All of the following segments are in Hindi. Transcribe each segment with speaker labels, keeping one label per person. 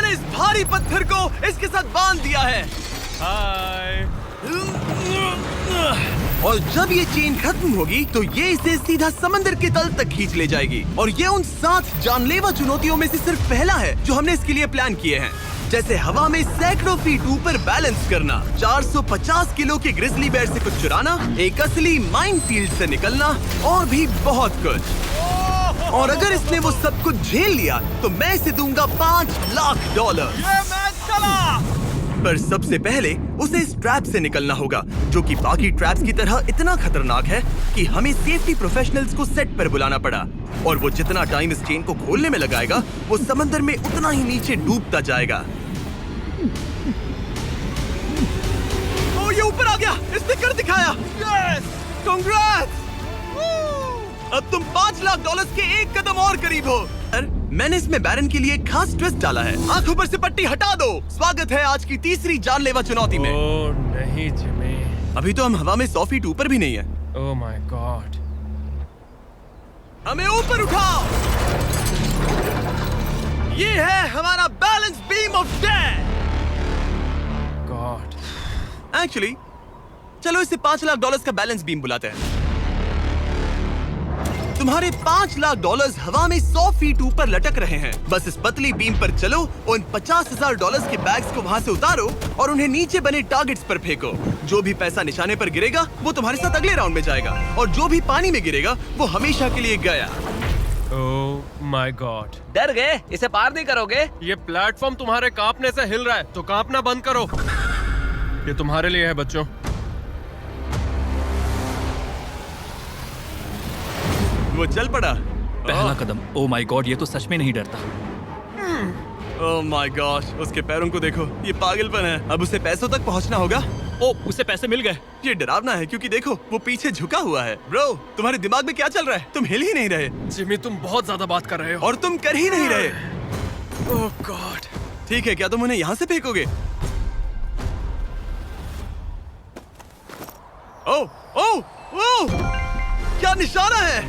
Speaker 1: हमने इस भारी पत्थर को इसके साथ बांध दिया है।
Speaker 2: हाय।
Speaker 1: और जब ये चेन खत्म होगी तो ये इसे सीधा समंदर के तल तक खींच ले जाएगी। और ये उन 7 जानलेवा चुनौतियों में से सिर्फ पहला है जो हमने इसके लिए प्लान किए हैं, जैसे हवा में सैकड़ों फीट ऊपर बैलेंस करना, 450 किलो के ग्रिजली बेयर से कुछ चुराना, एक असली माइनफील्ड से निकलना और भी बहुत कुछ। और अगर इसने वो सब कुछ झेल लिया तो मैं इसे दूंगा $5 लाख।
Speaker 2: ये मैच चला।
Speaker 1: पर सबसे पहले उसे इस ट्रैप से निकलना होगा, जो कि बाकी ट्रैप्स की तरह इतना खतरनाक है कि हमें सेफ्टी प्रोफेशनल्स को सेट पर बुलाना पड़ा। और वो जितना टाइम इस चेन को खोलने में लगाएगा, वो समंदर में उतना ही नीचे डूबता जाएगा। ओ, ये ऊपर आ गया, इसने कर दिखाया। Yes, congrats! अब तुम $5 लाख के एक कदम और करीब हो। मैंने इसमें बैरन के लिए खास ट्विस्ट डाला है। आंखों पर से पट्टी हटा दो। स्वागत है आज की तीसरी जानलेवा चुनौती में।
Speaker 2: ओह नहीं जिमी,
Speaker 1: अभी तो हम हवा में 100 फीट ऊपर भी नहीं है।
Speaker 2: Oh my God.
Speaker 1: हमें ऊपर उठाओ। ये है हमारा balance beam of death.
Speaker 2: God.
Speaker 1: Actually चलो इसे $5 लाख का बैलेंस बीम बुलाते हैं। तुम्हारे $5 लाख हवा में 100 फीट ऊपर लटक रहे हैं। बस इस पतली बीम पर चलो, उन $50,000 के बैग्स को वहाँ से उतारो और उन्हें नीचे बने टारगेट्स पर फेंको। जो भी पैसा निशाने पर गिरेगा वो तुम्हारे साथ अगले राउंड में जाएगा, और जो भी पानी में गिरेगा वो हमेशा के लिए गया।
Speaker 2: Oh my God.
Speaker 3: डर गए? इसे पार नहीं करोगे?
Speaker 2: ये प्लेटफॉर्म तुम्हारे कांपने से हिल रहा है, तो कांपना बंद करो। ये तुम्हारे लिए है बच्चों।
Speaker 1: वो चल पड़ा।
Speaker 4: पहला कदम। ओह माय गॉड, ये तो सच में नहीं डरता।
Speaker 1: ओह माय गॉड, उसके पैरों को देखो, ये पागलपन है। अब उसे पैसों तक पहुंचना होगा।
Speaker 4: ओह, उसे पैसे मिल गए।
Speaker 1: ये डरावना है क्योंकि देखो वो पीछे झुका हुआ है। ब्रो, तुम्हारे दिमाग में क्या चल रहा है? तुम हिल ही नहीं रहे
Speaker 2: जिमी, तुम बहुत ज्यादा बात कर रहे हो।
Speaker 1: और तुम कर ही नहीं रहे।
Speaker 2: ओह गॉड।
Speaker 1: ठीक है, क्या तुम उन्हें यहाँ से फेंकोगे? ओह ओह ओह, क्या निशाना है?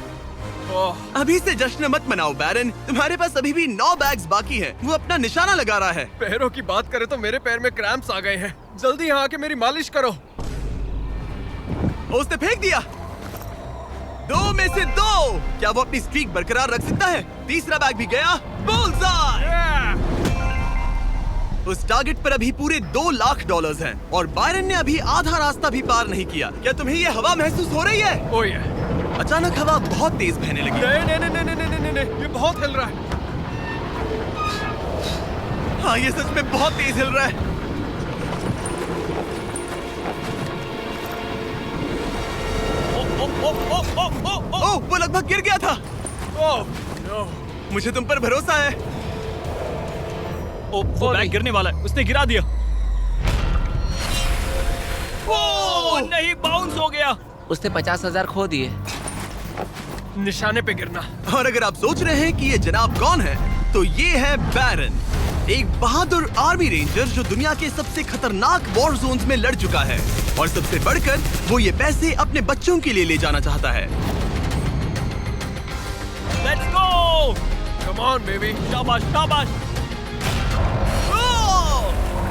Speaker 2: ओह,
Speaker 1: अभी से जश्न मत मनाओ बैरन, तुम्हारे पास अभी भी 9 बैग्स बाकी हैं। वो अपना निशाना लगा रहा है।
Speaker 2: पैरों की बात करें तो मेरे पैर में क्रैम्प्स आ गए हैं। जल्दी यहाँ आके मेरी मालिश करो।
Speaker 1: उसने फेंक दिया। 2 में से 2। क्या वो अपनी स्ट्रीक बरकरार रख सकता है? तीसरा बैग भी गया। बुल्सआई! उस टारगेट पर अभी पूरे $2 लाख हैं, और बायरन ने अभी आधा रास्ता भी पार नहीं किया। क्या तुम्हें ये हवा महसूस हो रही है?
Speaker 2: ओह ये।
Speaker 1: अचानक हवा बहुत तेज बहने लगी।
Speaker 2: नहीं, ये बहुत हिल रहा है।
Speaker 1: हाँ, ये सच में बहुत तेज हिल रहा है। ओह, वो लगभग गिर गया था।
Speaker 2: Oh no.
Speaker 1: मुझे तुम पर भरोसा है।
Speaker 4: ओह, वो बैग गिरने वाला है, उसने गिरा दिया। ओह नहीं, बाउंस हो गया।
Speaker 3: उसने 50,000 खो दिए।
Speaker 2: निशाने पे गिरना।
Speaker 1: और अगर आप सोच रहे हैं कि ये जनाब कौन है, तो ये है बैरन, एक बहादुर आर्मी रेंजर जो दुनिया के सबसे खतरनाक वॉर जोन्स में लड़ चुका है। और सबसे बढ़कर वो ये पैसे अपने बच्चों के लिए ले जाना चाहता है।
Speaker 4: Let's go.
Speaker 2: Come on baby.
Speaker 4: शाबाश शाबाश।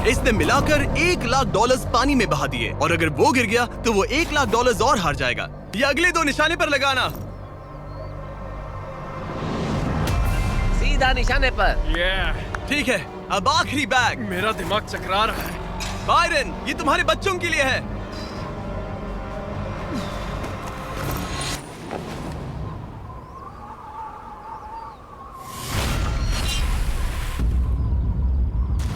Speaker 1: इसने मिलाकर $1 लाख पानी में बहा दिए, और अगर वो गिर गया तो वो $1 लाख और हार जाएगा। ये अगले 2 निशाने पर लगाना।
Speaker 3: सीधा निशाने पर।
Speaker 1: ठीक है, अब आखिरी बैग।
Speaker 2: मेरा दिमाग चकरा रहा है।
Speaker 1: बायरन, ये तुम्हारे बच्चों के लिए है।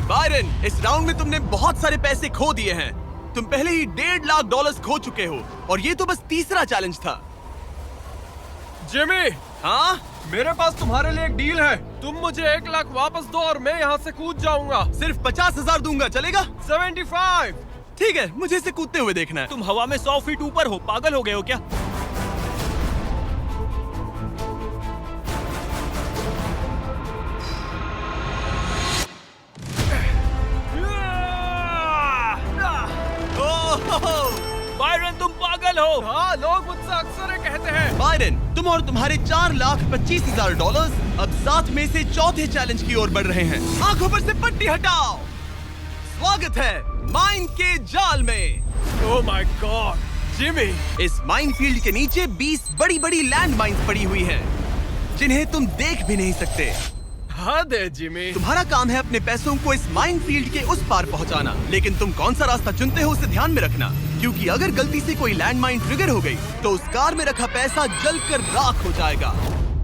Speaker 1: बायरन, इस राउंड में तुमने बहुत सारे पैसे खो दिए हैं। तुम पहले ही $1.5 लाख खो चुके हो, और ये तो बस तीसरा चैलेंज था।
Speaker 2: जिमी,
Speaker 1: हाँ,
Speaker 2: मेरे पास तुम्हारे लिए एक डील है। तुम मुझे 1 लाख वापस दो और मैं यहाँ से कूद जाऊंगा।
Speaker 1: सिर्फ 50,000 दूंगा, चलेगा?
Speaker 2: 75।
Speaker 1: ठीक है, मुझे इसे कूदते हुए देखना है।
Speaker 4: तुम हवा में 100 फीट ऊपर हो, पागल हो गए हो क्या?
Speaker 1: ओह,
Speaker 4: बायरन, तुम पागल पागल हो?
Speaker 2: हाँ, लोग मुझसे अक्सर ये कहते हैं।
Speaker 1: बायरन, तुम और तुम्हारे $4,25,000 अब साथ में से चौथे चैलेंज की ओर बढ़ रहे हैं। आंखों पर से पट्टी हटाओ। स्वागत है माइन के जाल में।
Speaker 2: Oh my God, Jimmy.
Speaker 1: इस माइन फील्ड के नीचे 20 बड़ी बड़ी लैंड माइन्स पड़ी हुई हैं, जिन्हें तुम देख भी नहीं सकते।
Speaker 2: हद है जिमी।
Speaker 1: तुम्हारा काम है अपने पैसों को इस माइन फील्ड के उस पार पहुंचाना, लेकिन तुम कौन सा रास्ता चुनते हो उसे ध्यान में रखना, क्योंकि अगर गलती से कोई लैंड माइन ट्रिगर हो गई तो उस कार में रखा पैसा जलकर राख हो जाएगा।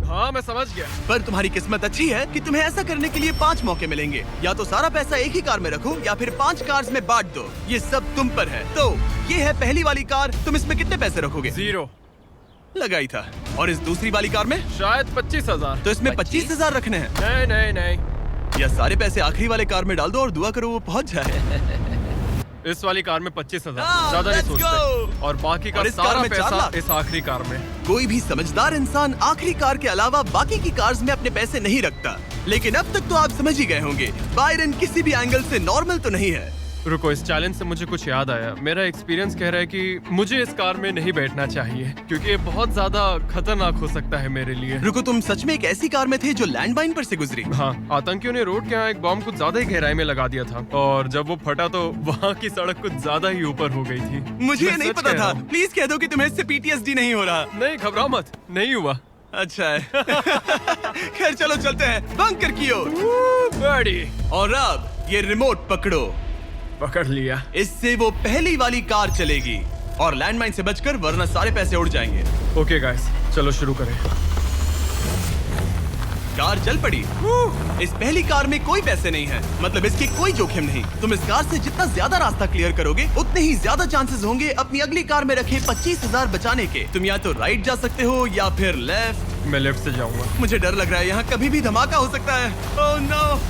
Speaker 2: हाँ, मैं समझ गया।
Speaker 1: पर तुम्हारी किस्मत अच्छी है कि तुम्हें ऐसा करने के लिए 5 मौके मिलेंगे। या तो सारा पैसा एक ही कार में रखो या फिर 5 कार्स में बांट दो। ये सब तुम पर है। तो ये है पहली वाली कार। तुम इसमें कितने पैसे रखोगे?
Speaker 2: 0।
Speaker 1: लगाई था। और इस दूसरी वाली कार में?
Speaker 2: शायद 25,000।
Speaker 1: तो इसमें 25,000 रखने हैं।
Speaker 2: नहीं नहीं नहीं।
Speaker 1: या सारे पैसे आखिरी वाले कार में डाल दो और दुआ करो वो पहुंच जाए।
Speaker 2: इस वाली कार में 25,000।
Speaker 1: हाँ,
Speaker 2: ज्यादा नहीं
Speaker 1: let's
Speaker 2: सोचते।
Speaker 1: go!
Speaker 2: और बाकी का
Speaker 1: और इस कार
Speaker 2: सारा
Speaker 1: में 4
Speaker 2: पैसा
Speaker 1: लाख।
Speaker 2: इस आखिरी कार में।
Speaker 1: कोई भी समझदार इंसान आखिरी कार के अलावा बाकी की कार्स में अपने पैसे नहीं रखता। लेकिन अब तक तो आप समझ ही गए होंगे, बायरन किसी भी एंगल से नॉर्मल तो नहीं है।
Speaker 2: रुको, इस चैलेंज से मुझे कुछ याद आया। मेरा एक्सपीरियंस कह रहा है कि मुझे इस कार में नहीं बैठना चाहिए, क्योंकि ये बहुत ज्यादा खतरनाक हो सकता है मेरे लिए।
Speaker 1: रुको, तुम सच में एक ऐसी कार में थे जो लैंडमाइन पर से गुजरी?
Speaker 2: हाँ, आतंकियों ने रोड के यहाँ एक बॉम्ब कुछ ज्यादा ही गहराई में लगा दिया था, और जब वो फटा तो वहाँ की सड़क कुछ ज्यादा ही ऊपर हो गई थी।
Speaker 1: मुझे ये
Speaker 2: मैं
Speaker 1: नहीं
Speaker 2: सच
Speaker 1: पता
Speaker 2: कह रहा
Speaker 1: था।
Speaker 2: हूँ।
Speaker 1: प्लीज कह दो कि तुम्हें इससे PTSD नहीं हो रहा।
Speaker 2: नहीं, घबराओ मत, नहीं हुआ।
Speaker 1: अच्छा है। खैर चलो चलते हैं बंकर की ओर।
Speaker 2: बड़ी
Speaker 1: और अब ये रिमोट पकड़ो।
Speaker 2: पकड़ लिया।
Speaker 1: इससे वो पहली वाली कार चलेगी और लैंडमाइन से बचकर, वरना सारे पैसे उड़ जाएंगे।
Speaker 2: ओके गाइस, चलो शुरू करें।
Speaker 1: कार चल पड़ी। इस पहली कार में कोई पैसे नहीं है, मतलब इसके कोई जोखिम नहीं। तुम इस कार से जितना ज्यादा रास्ता क्लियर करोगे उतने ही ज्यादा चांसेस होंगे अपनी अगली कार में रखे 25,000 बचाने के। तुम या तो राइट जा सकते हो या फिर लेफ्ट।
Speaker 2: मैं लेफ्ट से जाऊंगा।
Speaker 1: मुझे डर लग रहा है, यहाँ कभी भी धमाका हो सकता है। Oh no!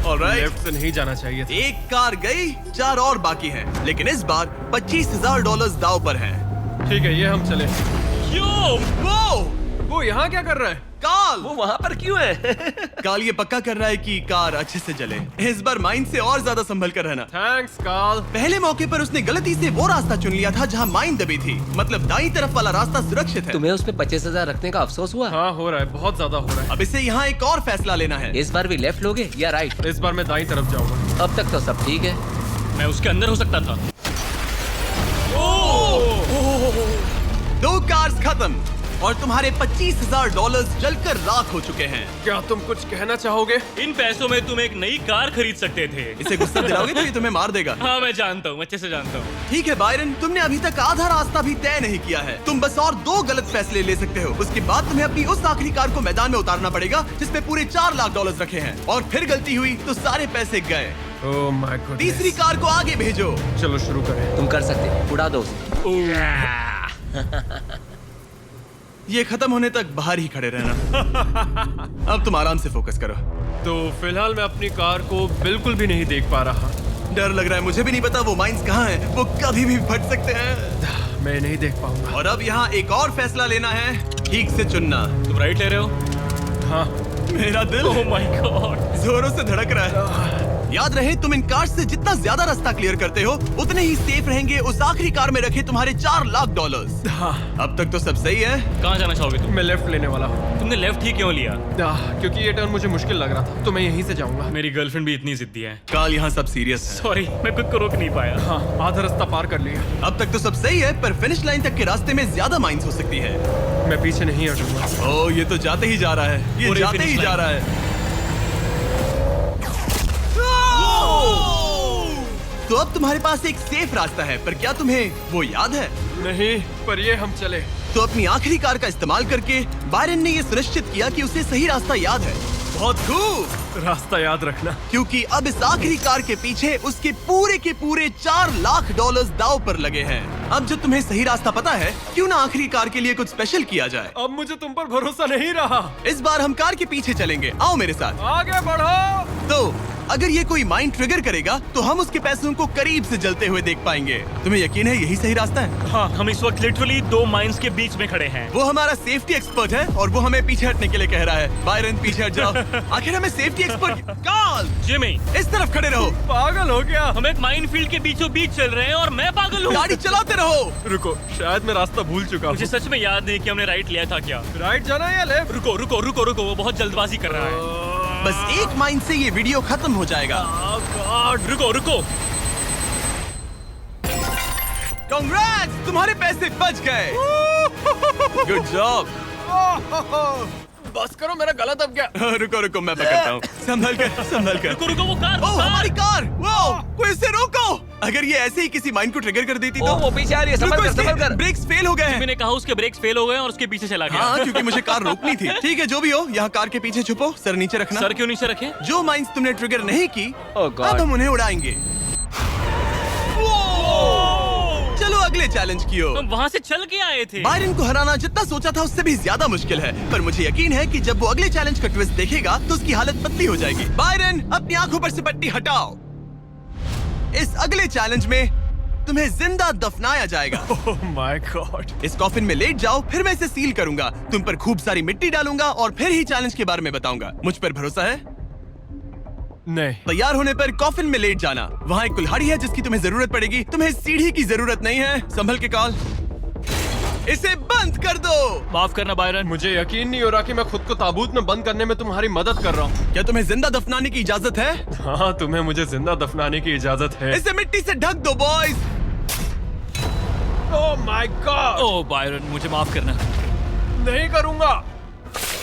Speaker 1: ऑलराइट,
Speaker 2: लेफ्ट से नहीं जाना चाहिए था।
Speaker 1: एक कार गई, 4 और बाकी हैं, लेकिन इस बार $25,000 दाव पर हैं।
Speaker 2: ठीक है, ये हम चले।
Speaker 1: वो
Speaker 2: वो यहाँ क्या कर रहा है?
Speaker 1: काल!
Speaker 3: वो वहाँ पर क्यों है?
Speaker 1: काल ये पक्का कर रहा है कि कार अच्छे से चले। इस बार माइन से और ज्यादा संभल कर रहना।
Speaker 2: Thanks Carl.
Speaker 1: पहले मौके पर उसने गलती से वो रास्ता चुन लिया था जहाँ माइन दबी थी, मतलब दाईं तरफ वाला रास्ता सुरक्षित है।
Speaker 3: तुम्हें उसमें 25,000 रखने का अफसोस हुआ?
Speaker 2: हाँ, हो रहा है, बहुत ज्यादा हो रहा है।
Speaker 1: अब इसे यहाँ एक और फैसला लेना है।
Speaker 3: इस बार भी लेफ्ट लोगे या राइट?
Speaker 2: इस बार मैं दाईं तरफ जाऊंगा।
Speaker 3: अब तक तो सब ठीक है।
Speaker 4: मैं उसके अंदर हो सकता था।
Speaker 1: 2 कार्स खत्म और तुम्हारे $25,000 जलकर राख हो चुके हैं।
Speaker 2: क्या तुम कुछ कहना चाहोगे?
Speaker 4: इन पैसों में तुम एक नई कार खरीद सकते थे।
Speaker 1: इसे गुस्सा दिलाओगे तो ये तुम्हें मार देगा।
Speaker 4: हाँ, मैं जानता हूँ, अच्छे से जानता हूँ।
Speaker 1: ठीक है बायरन, तुमने अभी तक आधा रास्ता भी तय नहीं किया है। तुम बस और 2 गलत फैसले ले सकते हो। उसके बाद तुम्हें अपनी उस आखिरी कार को मैदान में उतारना पड़ेगा जिसमें पूरे $4,00,000 रखे हैं, और फिर गलती हुई तो सारे पैसे गए।
Speaker 2: Oh my God.
Speaker 1: तीसरी कार को आगे भेजो।
Speaker 2: चलो शुरू करें।
Speaker 3: तुम कर सकते हो, उड़ा दो उसे।
Speaker 1: ये खत्म होने तक बाहर ही खड़े रहना। अब तुम आराम से फोकस करो।
Speaker 2: तो फिलहाल मैं अपनी कार को बिल्कुल भी नहीं देख पा रहा।
Speaker 1: डर लग रहा है, मुझे भी नहीं पता वो माइंस कहाँ हैं। वो कभी भी फट सकते हैं।
Speaker 2: मैं नहीं देख पाऊंगा।
Speaker 1: और अब यहाँ एक और फैसला लेना है, ठीक से चुनना।
Speaker 4: तुम राइट ले रहे हो?
Speaker 2: हाँ।
Speaker 1: मेरा दिल
Speaker 4: ओह माय गॉड।
Speaker 1: जोरों से धड़क रहा है। याद रहे, तुम इन कार से जितना ज्यादा रास्ता क्लियर करते हो उतने ही सेफ रहेंगे उस आखिरी कार में रखे तुम्हारे $4,00,000।
Speaker 2: हाँ।
Speaker 1: अब तक तो सब सही है।
Speaker 4: कहाँ जाना चाहोगे तुम?
Speaker 2: मैं लेफ्ट लेने वाला हूँ।
Speaker 4: तुमने लेफ्ट ही क्यों लिया?
Speaker 2: क्योंकि ये टर्न मुझे मुश्किल लग रहा था, तो मैं यहीं से जाऊंगा।
Speaker 4: मेरी गर्लफ्रेंड भी इतनी जिद्दी है।
Speaker 1: काल, यहाँ सब सीरियस है।
Speaker 4: सॉरी, मैं खुद को रोक नहीं पाया।
Speaker 2: हाँ, आधा रास्ता पार कर लिया।
Speaker 1: अब तक तो सब सही है, पर फिनिश लाइन तक के रास्ते में ज्यादा माइंस हो सकती है।
Speaker 2: मैं पीछे नहीं हटूंगा।
Speaker 1: ओह, ये तो जाते ही जा रहा है। ये
Speaker 4: पूरी
Speaker 1: जाते
Speaker 4: finish
Speaker 1: ही जा
Speaker 4: line।
Speaker 1: रहा है। तो अब तुम्हारे पास एक सेफ रास्ता है, पर क्या तुम्हें वो याद है?
Speaker 2: नहीं, पर ये हम चले।
Speaker 1: तो अपनी आखिरी कार का इस्तेमाल करके बायरन ने ये सुनिश्चित किया कि उसे सही रास्ता याद है। बहुत खूब।
Speaker 2: रास्ता याद रखना।
Speaker 1: क्योंकि अब इस आखिरी कार के पीछे उसके पूरे के पूरे $4,00,000 दाव पर लगे हैं। अब जो तुम्हें सही रास्ता पता है, क्यों ना आखिरी कार के लिए कुछ स्पेशल किया जाए।
Speaker 2: अब मुझे तुम पर भरोसा नहीं रहा।
Speaker 1: इस बार हम कार के पीछे चलेंगे, आओ मेरे साथ।
Speaker 2: आगे बढ़ो।
Speaker 1: तो अगर ये कोई माइन ट्रिगर करेगा तो हम उसके पैसों को करीब से जलते हुए देख पाएंगे। तुम्हें यकीन है यही सही रास्ता है?
Speaker 4: हाँ, हम इस वक्त लिटरली 2 माइंस के बीच में खड़े हैं।
Speaker 1: वो हमारा सेफ्टी एक्सपर्ट है और वो हमें पीछे हटने के लिए कह रहा है। बायरन पीछे हट जाओ। आखिर हमें सेफ्टी एक्सपर्ट कॉल।
Speaker 4: जिमी,
Speaker 1: इस तरफ खड़े रहो।
Speaker 2: पागल हो गया।
Speaker 4: हम एक माइन फील्ड के बीचों बीच चल रहे हैं और मैं पागल हूँ।
Speaker 1: गाड़ी चलाते रहो।
Speaker 2: रुको, शायद मैं रास्ता भूल चुका हूँ।
Speaker 4: मुझे सच में याद नहीं कि हमने राइट लिया था क्या।
Speaker 2: राइट जाना है या लेफ्ट?
Speaker 4: रुको रुको रुको रुको, वो बहुत जल्दबाजी कर रहा है।
Speaker 1: बस एक माइन से ये वीडियो खत्म हो जाएगा।
Speaker 4: रुको रुको।
Speaker 1: कांग्रेट्स, तुम्हारे पैसे बच गए। Good job.
Speaker 2: बस करो, मेरा गला दब गया।
Speaker 1: रुको रुको, मैं पकड़ता हूँ। संभल कर।
Speaker 4: रुको रुको, वो कार।
Speaker 1: ओह, हमारी कार। वो कोई इसे रोको। अगर ये ऐसे ही किसी माइन को ट्रिगर कर देती तो।
Speaker 3: वो पीछे आ रही है, संभल कर, संभल कर।
Speaker 1: ब्रेक्स फेल हो गए हैं।
Speaker 4: मैंने कहा उसके ब्रेक्स फेल हो गए और उसके पीछे चला गया।
Speaker 1: हाँ, क्योंकि मुझे कार रोकनी थी। ठीक है, जो भी हो, यहाँ कार के पीछे छुपो, सर नीचे रखना।
Speaker 4: सर क्यों नीचे रखे?
Speaker 1: जो माइंस तुमने ट्रिगर नहीं की,
Speaker 3: Oh God.
Speaker 1: अब हम उन्हें उड़ाएंगे। चलो अगले चैलेंज की ओर।
Speaker 4: हम वहाँ से चल के आए थे।
Speaker 1: बायरन को हराना जितना सोचा था उससे भी ज्यादा मुश्किल है, पर मुझे यकीन है कि जब वो अगले चैलेंज का ट्विस्ट देखेगा तो उसकी हालत पतली हो जाएगी। बायरन, अपनी आंखों पर से पट्टी हटाओ। इस अगले चैलेंज में तुम्हें जिंदा दफनाया जाएगा।
Speaker 2: Oh my God.
Speaker 1: इस कॉफिन में लेट जाओ, फिर मैं इसे सील करूंगा, तुम पर खूब सारी मिट्टी डालूंगा और फिर ही चैलेंज के बारे में बताऊंगा। मुझ पर भरोसा है?
Speaker 2: नहीं।
Speaker 1: तैयार होने पर कॉफिन में लेट जाना। वहाँ एक कुल्हाड़ी है जिसकी तुम्हें जरूरत पड़ेगी। तुम्हें सीढ़ी की जरूरत नहीं है। संभल के कॉल। इसे बंद कर दो।
Speaker 4: माफ करना बायरन।
Speaker 2: मुझे यकीन नहीं हो रहा कि मैं खुद को ताबूत में बंद करने में तुम्हारी मदद कर रहा हूँ।
Speaker 1: क्या तुम्हें जिंदा दफनाने की इजाजत है?
Speaker 2: हाँ, तुम्हें मुझे जिंदा दफनाने की इजाजत है।
Speaker 1: इसे मिट्टी से ढक दो boys.
Speaker 2: Oh my God.
Speaker 4: Oh Byron, मुझे माफ करना।
Speaker 2: नहीं करूँगा।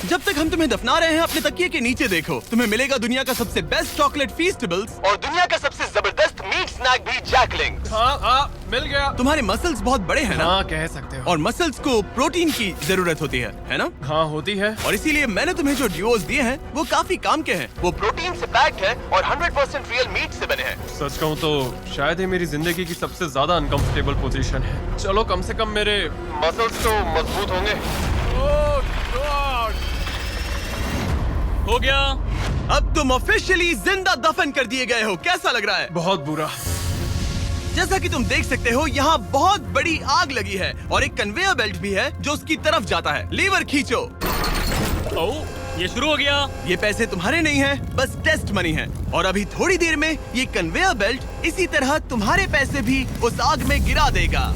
Speaker 1: जब तक हम तुम्हें दफना रहे हैं, अपने तकिए के नीचे देखो। तुम्हें मिलेगा दुनिया का सबसे बेस्ट चॉकलेट फीस्टेबल्स और दुनिया का सबसे जबरदस्त मीट स्नैक भी, जैकलिंग्स।
Speaker 2: हाँ, मिल गया।
Speaker 1: तुम्हारे मसल्स बहुत बड़े हैं ना?
Speaker 2: हाँ, कह सकते हो।
Speaker 1: और मसल्स को प्रोटीन की जरूरत होती है ना?
Speaker 2: हाँ, होती है।
Speaker 1: और इसीलिए मैंने तुम्हें जो ड्यूओस दिए हैं वो काफी काम के हैं। वो प्रोटीन से पैक्ड है और 100% रियल मीट से बने हैं।
Speaker 2: सच कहूँ तो शायद ये मेरी जिंदगी की सबसे ज्यादा अनकंफर्टेबल पोजीशन है। चलो, कम से कम मेरे
Speaker 1: मसल्स तो मजबूत होंगे।
Speaker 2: ओह गॉड।
Speaker 4: हो गया।
Speaker 1: अब तुम ऑफिशियली जिंदा दफन कर दिए गए हो। कैसा लग रहा है?
Speaker 2: बहुत बुरा।
Speaker 1: जैसा कि तुम देख सकते हो, यहाँ बहुत बड़ी आग लगी है और एक कन्वेयर बेल्ट भी है जो उसकी तरफ जाता है। लीवर खींचो।
Speaker 4: ओह, ये शुरू हो गया।
Speaker 1: ये पैसे तुम्हारे नहीं हैं, बस टेस्ट मनी है। और अभी थोड़ी देर में ये कन्वेयर बेल्ट इसी तरह तुम्हारे पैसे भी उस आग में गिरा देगा।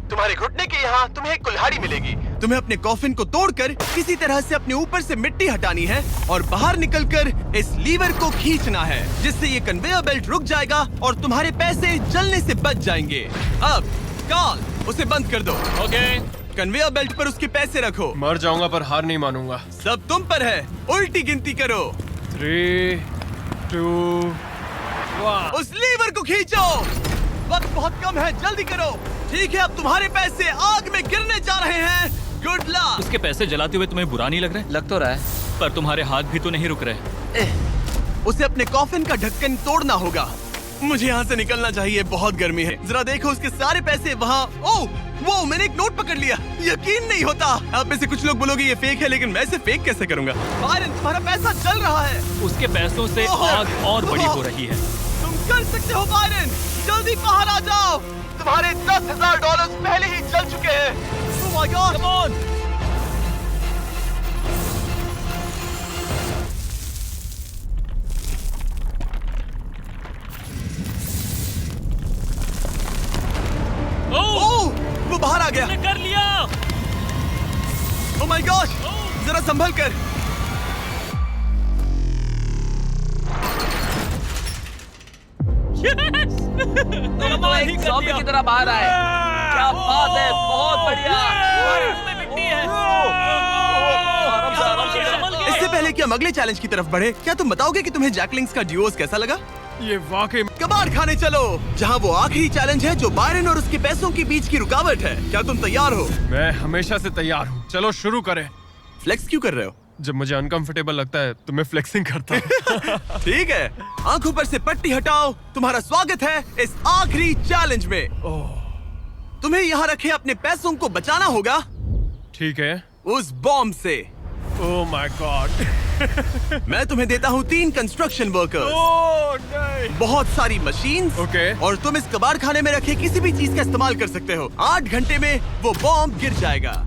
Speaker 1: तुम्हारे घुटने के यहाँ तुम्हें एक कुल्हाड़ी मिलेगी। तुम्हें अपने कॉफिन को तोड़कर किसी तरह से अपने ऊपर से मिट्टी हटानी है और बाहर निकलकर इस लीवर को खींचना है, जिससे ये कन्वेयर बेल्ट रुक जाएगा और तुम्हारे पैसे जलने से बच जाएंगे। अब कॉल, उसे बंद कर दो।
Speaker 4: ओके।
Speaker 1: कन्वेयर बेल्ट पर उसके पैसे रखो।
Speaker 2: मर जाऊंगा पर हार नहीं मानूंगा।
Speaker 1: सब तुम पर है। उल्टी गिनती करो।
Speaker 2: 3, 2, 1।
Speaker 1: उस लीवर को खींचो। वक्त बहुत कम है, जल्दी करो। ठीक है, अब तुम्हारे पैसे आग में गिरने जा रहे हैं। Good luck.
Speaker 4: उसके पैसे जलाते हुए तुम्हें बुरा नहीं लग रहा है?
Speaker 3: लग तो रहा है।
Speaker 4: पर तुम्हारे हाथ भी तो नहीं रुक रहे।
Speaker 1: उसे अपने कॉफिन का ढक्कन तोड़ना होगा। मुझे यहाँ से निकलना चाहिए, बहुत गर्मी है। जरा देखो उसके सारे पैसे वहाँ। ओह वो, मैंने एक नोट पकड़ लिया। यकीन नहीं होता। आप में से कुछ लोग बोलोगे ये फेक है, लेकिन मैं इसे फेक कैसे करूँगा? बायरन, तुम्हारा पैसा जल रहा है।
Speaker 4: उसके पैसों से आग और बड़ी हो रही है।
Speaker 1: तुम कर सकते हो बायरन, जल्दी बाहर आ जाओ। तुम्हारे $10,000 पहले ही जल चुके हैं। Oh my God, come on!
Speaker 4: ओह,
Speaker 1: वो बाहर आ गया।
Speaker 4: तुमने कर लिया।
Speaker 1: Oh my gosh, जरा संभल कर।
Speaker 3: तो एक ज़ॉम्बी की तरह बाहर आए। क्या बात है, बहुत बढ़िया।
Speaker 1: इससे पहले कि हम अगले चैलेंज की तरफ बढ़े, क्या तुम बताओगे कि तुम्हें जैकलिंग्स का ड्यूओस कैसा लगा?
Speaker 2: ये वाकई
Speaker 1: कबाड़ खाने चलो, जहाँ वो आखिरी चैलेंज है जो बायरन और उसके पैसों के बीच की रुकावट है। क्या तुम तैयार हो?
Speaker 2: मैं हमेशा से तैयार हूँ। चलो शुरू करें।
Speaker 1: फ्लेक्स क्यों कर रहे हो?
Speaker 2: जब मुझे अनकंफर्टेबल लगता है तो मैं फ्लेक्सिंग करता हूँ।
Speaker 1: ठीक है, आंखों पर से पट्टी हटाओ। तुम्हारा स्वागत है इस आखिरी चैलेंज में। तुम्हें यहाँ रखे अपने पैसों को बचाना होगा
Speaker 2: ठीक है।
Speaker 1: उस बॉम्ब से।
Speaker 2: Oh my God.
Speaker 1: मैं तुम्हें देता हूँ 3 कंस्ट्रक्शन वर्कर्स,
Speaker 2: ओह नहीं।
Speaker 1: बहुत सारी मशीन्स,
Speaker 2: ओके।
Speaker 1: और तुम इस कबाड़ खाने में रखे किसी भी चीज का इस्तेमाल कर सकते हो। 8 घंटे में वो बॉम्ब गिर जाएगा।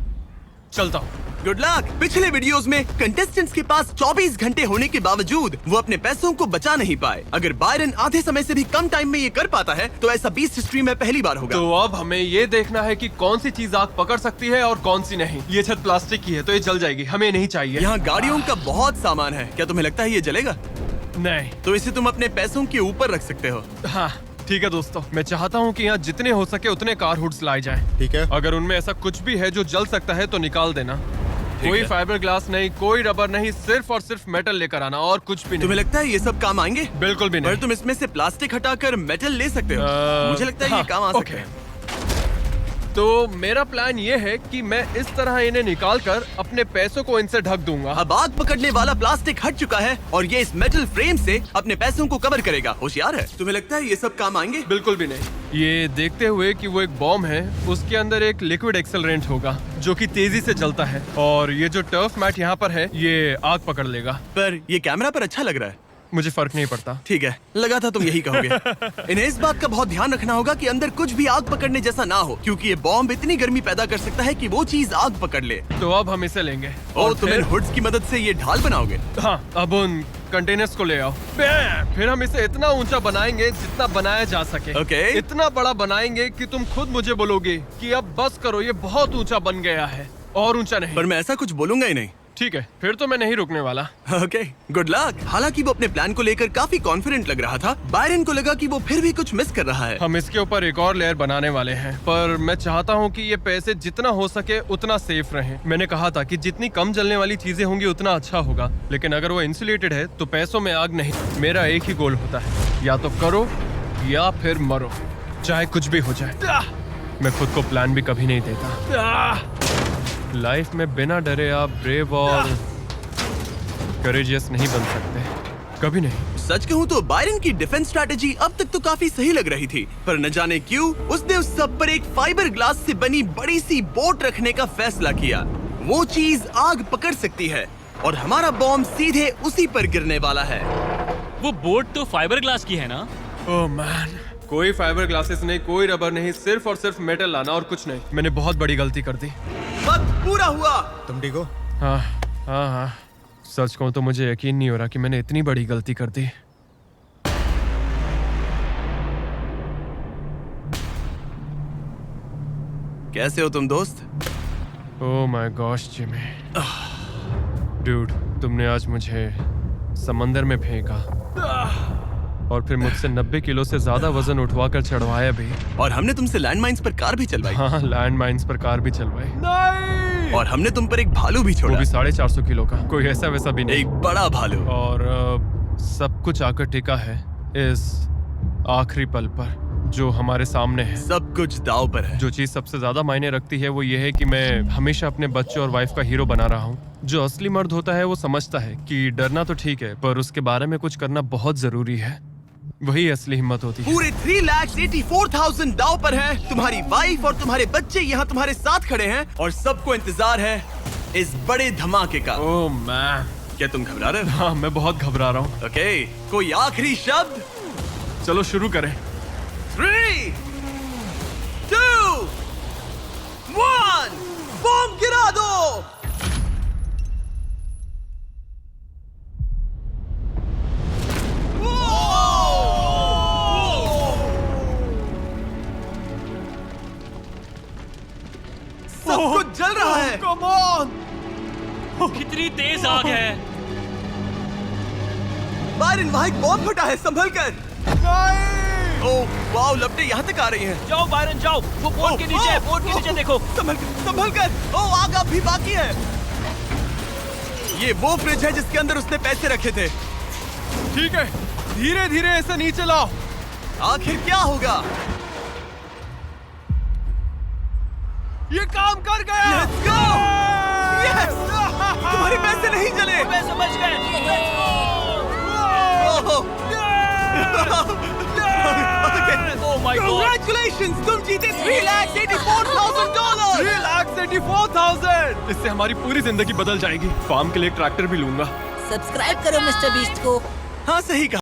Speaker 2: चलता हूँ।
Speaker 1: Good luck. पिछले वीडियोस में कंटेस्टेंट्स के पास 24 घंटे होने के बावजूद वो अपने पैसों को बचा नहीं पाए। अगर बायरन आधे समय से भी कम टाइम में ये कर पाता है तो ऐसा बीस्ट हिस्ट्री में पहली बार होगा।
Speaker 2: तो अब हमें ये देखना है कि कौन सी चीज आग पकड़ सकती है और कौन सी नहीं। ये छत प्लास्टिक की है तो ये जल जाएगी, हमें नहीं चाहिए।
Speaker 1: यहाँ गाड़ियों का बहुत सामान है, क्या तुम्हें लगता है ये जलेगा?
Speaker 2: नहीं।
Speaker 1: तो इसे तुम अपने पैसों के ऊपर रख सकते हो।
Speaker 2: हाँ ठीक है दोस्तों, मैं चाहता हूँ कि यहाँ जितने हो सके उतने कार हुड्स लाए जाएं।
Speaker 5: ठीक है।
Speaker 2: अगर उनमें ऐसा कुछ भी है जो जल सकता है तो निकाल देना। कोई
Speaker 1: है।
Speaker 2: फाइबर ग्लास नहीं, कोई रबर नहीं, सिर्फ और सिर्फ मेटल लेकर आना और कुछ भी नहीं।
Speaker 1: तुम्हें लगता है ये सब काम आएंगे?
Speaker 2: बिल्कुल भी
Speaker 1: पर
Speaker 2: नहीं।
Speaker 1: तुम इसमें से प्लास्टिक हटाकर मेटल ले सकते हो। मुझे लगता है ये
Speaker 2: हाँ,
Speaker 1: काम आ
Speaker 2: ओके।
Speaker 1: सकते हैं।
Speaker 2: तो मेरा प्लान ये है कि मैं इस तरह इन्हें निकाल कर अपने पैसों को इनसे ढक दूंगा।
Speaker 1: अब आग पकड़ने वाला प्लास्टिक हट चुका है और ये इस मेटल फ्रेम से अपने पैसों को कवर करेगा। होशियार है। तुम्हें लगता है ये सब काम आएंगे?
Speaker 2: बिल्कुल भी नहीं। ये देखते हुए कि वो एक बॉम्ब है, उसके अंदर एक लिक्विड एक्सेलरेंट होगा जो कि तेजी से जलता है, और ये जो टर्फ मैट यहाँ पर है ये आग पकड़ लेगा।
Speaker 1: पर ये कैमरा पर अच्छा लग रहा है।
Speaker 2: मुझे फर्क नहीं पड़ता।
Speaker 1: ठीक है, लगा था तुम यही कहोगे। इन्हें इस बात का बहुत ध्यान रखना होगा कि अंदर कुछ भी आग पकड़ने जैसा ना हो, क्योंकि ये बॉम्ब इतनी गर्मी पैदा कर सकता है कि वो चीज आग पकड़ ले।
Speaker 2: तो अब हम इसे लेंगे
Speaker 1: और तुम इन
Speaker 2: फिर
Speaker 1: हुड्स की मदद से ये ढाल बनाओगे।
Speaker 2: हाँ, अब उन कंटेनर्स को ले आओ। फिर हम इसे इतना ऊंचा बनाएंगे जितना बनाया जा सके।
Speaker 1: ओके।
Speaker 2: इतना बड़ा बनाएंगे कि तुम खुद मुझे बोलोगे कि अब बस करो, ये बहुत ऊंचा बन गया है, और ऊंचा नहीं।
Speaker 1: पर मैं ऐसा कुछ बोलूंगा ही नहीं।
Speaker 2: ठीक है, फिर तो मैं नहीं रुकने वाला।
Speaker 1: Okay, good luck. हालांकि वो अपने प्लान को लेकर काफी कॉन्फिडेंट लग रहा था, बायरन को लगा कि वो फिर भी कुछ मिस कर रहा है।
Speaker 2: हम इसके ऊपर एक और लेयर बनाने वाले हैं, पर मैं चाहता हूँ कि ये पैसे जितना हो सके उतना सेफ रहें। मैंने कहा था कि जितनी कम जलने वाली चीजें होंगी उतना अच्छा होगा, लेकिन अगर वो इंसुलेटेड है तो पैसों में आग नहीं। मेरा एक ही गोल होता है, या तो करो या फिर मरो, चाहे कुछ भी हो जाए। मैं खुद को प्लान भी कभी नहीं देता। लाइफ में बिना डरे आप ब्रेव और करेजियस नहीं बन सकते, कभी नहीं।
Speaker 1: सच कहूँ तो बायरन की डिफेंस स्ट्रैटेजी अब तक तो काफी सही लग रही थी, पर न जाने क्यों उसने उस सब पर एक फाइबर ग्लास से बनी बड़ी सी बोट रखने का फैसला किया। वो चीज आग पकड़ सकती है और हमारा बॉम्ब सीधे उसी पर गिरने वाला है।
Speaker 4: वो बोट तो फाइबर ग्लास की है ना?
Speaker 2: ओह मैन, कोई फाइबर ग्लासेस नहीं, कोई रबर नहीं, सिर्फ और सिर्फ मेटल लाना और कुछ नहीं। मैंने बहुत बड़ी गलती कर दी।
Speaker 1: वक्त पूरा हुआ।
Speaker 5: तुम ठीक हो?
Speaker 2: हाँ हाँ हाँ, सच कहूँ तो मुझे यकीन नहीं हो रहा कि मैंने इतनी बड़ी गलती कर दी।
Speaker 1: कैसे हो तुम दोस्त?
Speaker 2: Oh my gosh Jimmy, dude, तुमने आज मुझे समंदर में फेंका और फिर मुझसे 90 किलो से ज्यादा वजन उठवाकर चढ़वाया भी।
Speaker 1: और हमने तुमसे लैंडमाइंस पर कार भी चलवाई।
Speaker 2: हाँ, लैंड माइन्स पर कार भी चलवाई। नहीं!
Speaker 1: और हमने तुम पर एक भालू भी
Speaker 2: वो
Speaker 1: छोड़ा।
Speaker 2: भी 450 किलो का, कोई ऐसा वैसा भी नहीं।
Speaker 1: एक बड़ा भालू।
Speaker 2: और सब कुछ आकर टिका है इस आखिरी पल पर जो हमारे सामने है।
Speaker 1: सब कुछ दाव पर है।
Speaker 2: जो चीज सबसे ज्यादा मायने रखती है वो ये है कि मैं हमेशा अपने बच्चे और वाइफ का हीरो बना रहा हूँ। जो असली मर्द होता है वो समझता है कि डरना तो ठीक है, पर उसके बारे में कुछ करना बहुत जरूरी है। वही असली हिम्मत होती है।
Speaker 1: पूरे 3,84,000 दाव पर है। तुम्हारी वाइफ और तुम्हारे बच्चे यहाँ तुम्हारे साथ खड़े हैं और सबको इंतजार है इस बड़े धमाके का।
Speaker 2: ओह मैन,
Speaker 1: क्या तुम घबरा रहे हो?
Speaker 2: हाँ मैं बहुत घबरा रहा हूँ।
Speaker 1: ओके, कोई आखिरी शब्द?
Speaker 2: चलो शुरू करें।
Speaker 1: 3, 2, 1, बॉम्ब गिरा दो। सब कुछ जल रहा है।
Speaker 2: Come on!
Speaker 4: कितनी तेज आग है!
Speaker 1: बायरन, वहाँ एक बॉम्ब फटा है, संभल कर। ओह वाओ, लपटें यहाँ तक आ रही हैं।
Speaker 4: जाओ बायरन जाओ, वो बोट के नीचे है, बोट के नीचे देखो।
Speaker 1: संभल कर। ओह, आग अब भी बाकी है। ये वो फ्रिज है जिसके अंदर उसने पैसे रखे थे।
Speaker 2: ठीक है, धीरे धीरे इसे नीचे लाओ।
Speaker 1: आखिर क्या होगा?
Speaker 2: ये काम कर गया।
Speaker 1: Let's go! Yes! तुम्हारे पैसे नहीं जले।
Speaker 4: मैं समझ गए। Oh my God!
Speaker 1: Congratulations! तुम जीते $3,84,000।
Speaker 2: 3,84,000। इससे हमारी पूरी जिंदगी बदल जाएगी। फार्म के लिए ट्रैक्टर भी लूंगा।
Speaker 5: सब्सक्राइब करो मिस्टर बीस्ट को।
Speaker 1: हाँ, सही कहा।